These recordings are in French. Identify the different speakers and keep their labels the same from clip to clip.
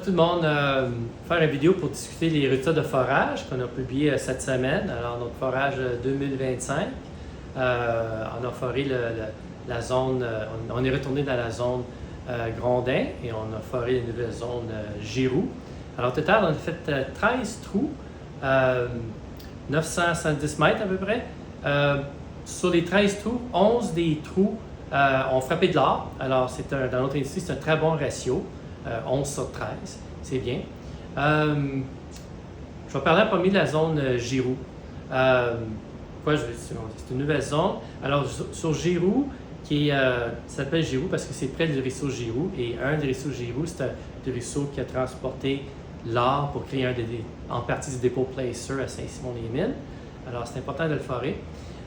Speaker 1: tout le monde, faire une vidéo pour discuter les résultats de forage qu'on a publié cette semaine. Alors, notre forage 2025, on a foré la zone, on est retourné dans la zone Grondin et on a foré la nouvelle zone Giroux. Alors, au total, on a fait 13 trous, 970 mètres à peu près. Sur les 13 trous, 11 des trous ont frappé de l'or. Alors, dans notre industrie, c'est un très bon ratio. 11 sur 13, c'est bien. Je vais parler en premier de la zone Giroux. C'est une nouvelle zone. Alors, sur Giroux, ça s'appelle Giroux parce que c'est près du ruisseau Giroux. Et un des ruisseaux Giroux, c'est un des ruisseaux qui a transporté l'or pour créer en partie du dépôt Placer à Saint-Simon-les-Mines. Alors, c'est important de le forer.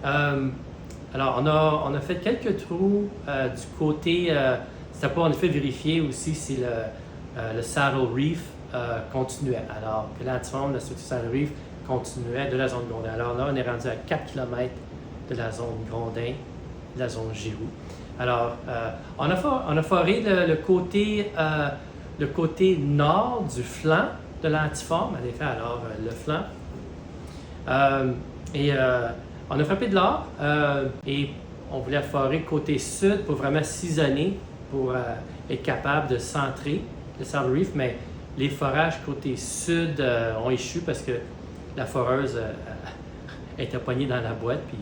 Speaker 1: Alors, on a fait quelques trous du côté... c'était pas en effet vérifié aussi si le Saddle Reef continuait. Alors que l'antiforme, la structure Saddle Reef continuait de la zone Grondin. Alors là, on est rendu à 4 km de la zone Grondin, de la zone Giroux. Alors, on a foré le côté nord du flanc de l'antiforme, en effet, alors le flanc. On a frappé de l'or et on voulait forer côté sud pour vraiment cisailler, pour être capable de centrer le Saddle Reef, mais les forages côté sud ont échoué parce que la foreuse était poignée dans la boîte puis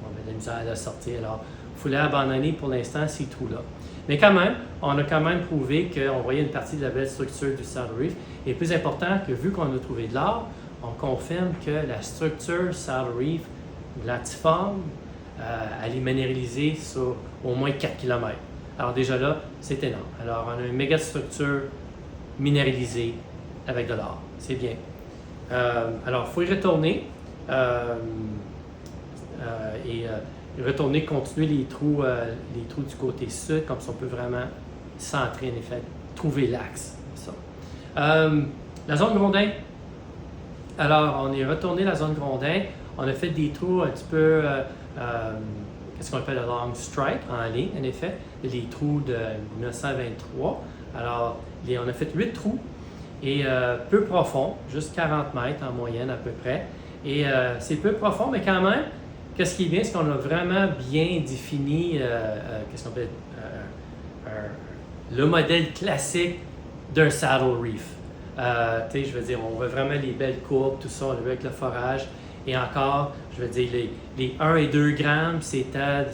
Speaker 1: on avait de la misère à la sortir. Alors, il fallait abandonner pour l'instant ces trous-là. Mais quand même, on a quand même prouvé qu'on voyait une partie de la belle structure du Saddle Reef. Et plus important que vu qu'on a trouvé de l'or, on confirme que la structure Saddle Reef, l'antiforme, elle est minéralisée sur au moins 4 km. Alors déjà là, c'est énorme. Alors on a une méga structure minéralisée avec de l'or. C'est bien. Alors il faut y retourner continuer les trous du côté sud, comme ça on peut vraiment centrer en effet, trouver l'axe. La zone Grondin. Alors on est retourné la zone Grondin. On a fait des trous un petit peu... qu'est-ce qu'on appelle le long strike en ligne, en effet, les trous de 1923. Alors, on a fait 8 trous et peu profond, juste 40 mètres en moyenne à peu près. Et c'est peu profond, mais quand même, qu'est-ce qui est bien, c'est qu'on a vraiment bien défini, qu'est-ce qu'on appelle, le modèle classique d'un Saddle Reef. Je veux dire, on voit vraiment les belles courbes, tout ça, on le voit avec le forage. Et encore, je veux dire, les 1 et 2 grammes, c'était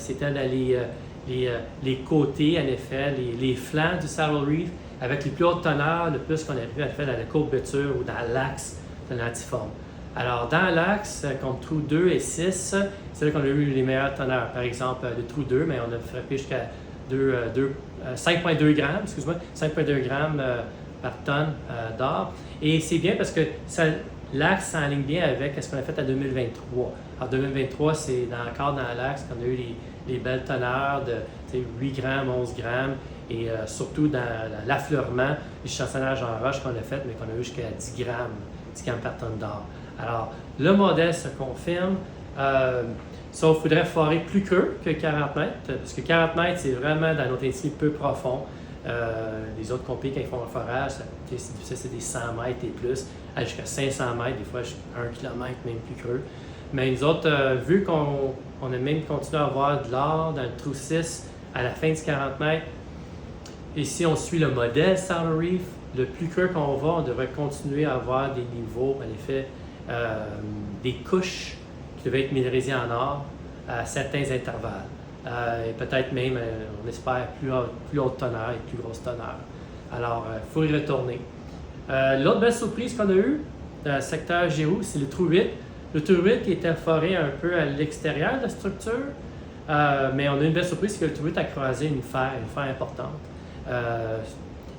Speaker 1: les côtés, en effet, les flancs du Saddle Reef, avec les plus hautes teneurs, le plus qu'on arrivait à faire dans la courbature ou dans l'axe de l'antiforme. Alors, dans l'axe, comme trou 2 et 6, c'est là qu'on a eu les meilleures teneurs. Par exemple, le trou 2, mais on a frappé jusqu'à 5,2 grammes, excuse-moi, 5,2 grammes par tonne d'or. Et c'est bien parce que l'axe s'enligne bien avec ce qu'on a fait en 2023. En 2023, c'est encore dans l'axe qu'on a eu les belles teneurs de 8 grammes, 11 grammes et surtout dans l'affleurement, l'échantillonnage en roche qu'on a fait, mais qu'on a eu jusqu'à 10 grammes par tonne d'or. Alors, le modèle se confirme. Sauf qu'il faudrait forer plus creux que 40 mètres, parce que 40 mètres, c'est vraiment dans notre industrie peu profond. Les autres compagnies, quand ils font un forage, c'est des 100 mètres et plus, jusqu'à 500 mètres, des fois 1 km, même plus creux. Mais nous autres, vu qu'on a même continué à avoir de l'or dans le trou 6 à la fin du 40 mètres, et si on suit le modèle Saddle Reef, le plus creux qu'on va, on devrait continuer à avoir des niveaux, en effet, des couches qui devaient être minéralisées en or à certains intervalles. Et peut-être même, on espère, plus haute teneur et plus grosse teneur. Alors, il faut y retourner. L'autre belle surprise qu'on a eue dans le secteur Giroux, c'est le trou 8. Le trou 8 qui était foré un peu à l'extérieur de la structure, mais on a une belle surprise, c'est que le trou 8 a croisé une fer importante.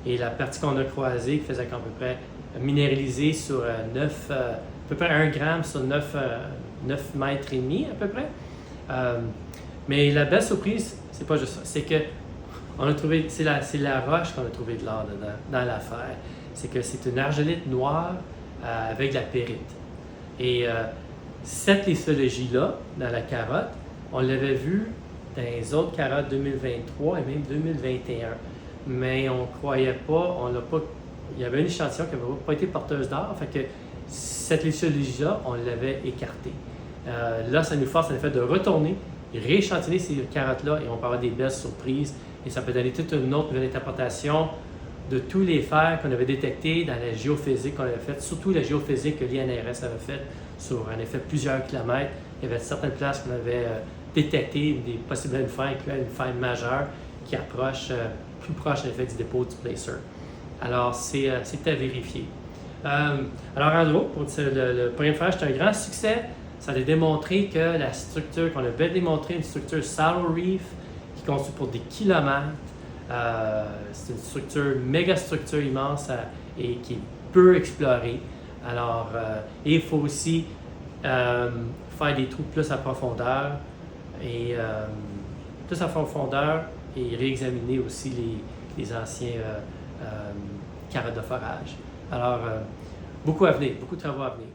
Speaker 1: Et la partie qu'on a croisée, qui faisait à peu près minéralisée sur à peu près 1 gramme sur 9 mètres et demi à peu près. Mais la belle surprise, c'est pas juste ça, c'est que on a trouvé, c'est la roche qu'on a trouvé de l'or dedans, dans l'affaire. C'est que c'est une argilite noire avec de la pyrite. Et cette lithologie-là, dans la carotte, on l'avait vu dans les autres carottes 2023 et même 2021. Mais on ne croyait pas, on l'a pas il y avait un échantillon qui n'avait pas été porteuse d'or, fait que cette lithologie-là, on l'avait écartée. Là, ça nous force en effet de retourner, rééchantillonner ces carottes-là et on peut avoir des belles surprises et ça peut donner toute une autre nouvelle interprétation de tous les fers qu'on avait détectés dans la géophysique qu'on avait faite, surtout la géophysique que l'INRS avait faite sur en effet plusieurs kilomètres. Il y avait certaines places qu'on avait détectées, des possibilités de fer, incluant une faille majeure qui approche plus proche en effet du dépôt du placer. Alors, c'est à vérifier. Alors, en gros, pour le premier fer, c'était un grand succès. Ça a démontré que la structure, qu'on a bien démontré, une structure Shallow Reef qui est construite pour des kilomètres. C'est une structure, méga structure immense et qui est peu explorée. Alors, et il faut aussi faire des trous plus à profondeur et réexaminer aussi les anciens carottes de forage. Alors, beaucoup à venir, beaucoup de travaux à venir.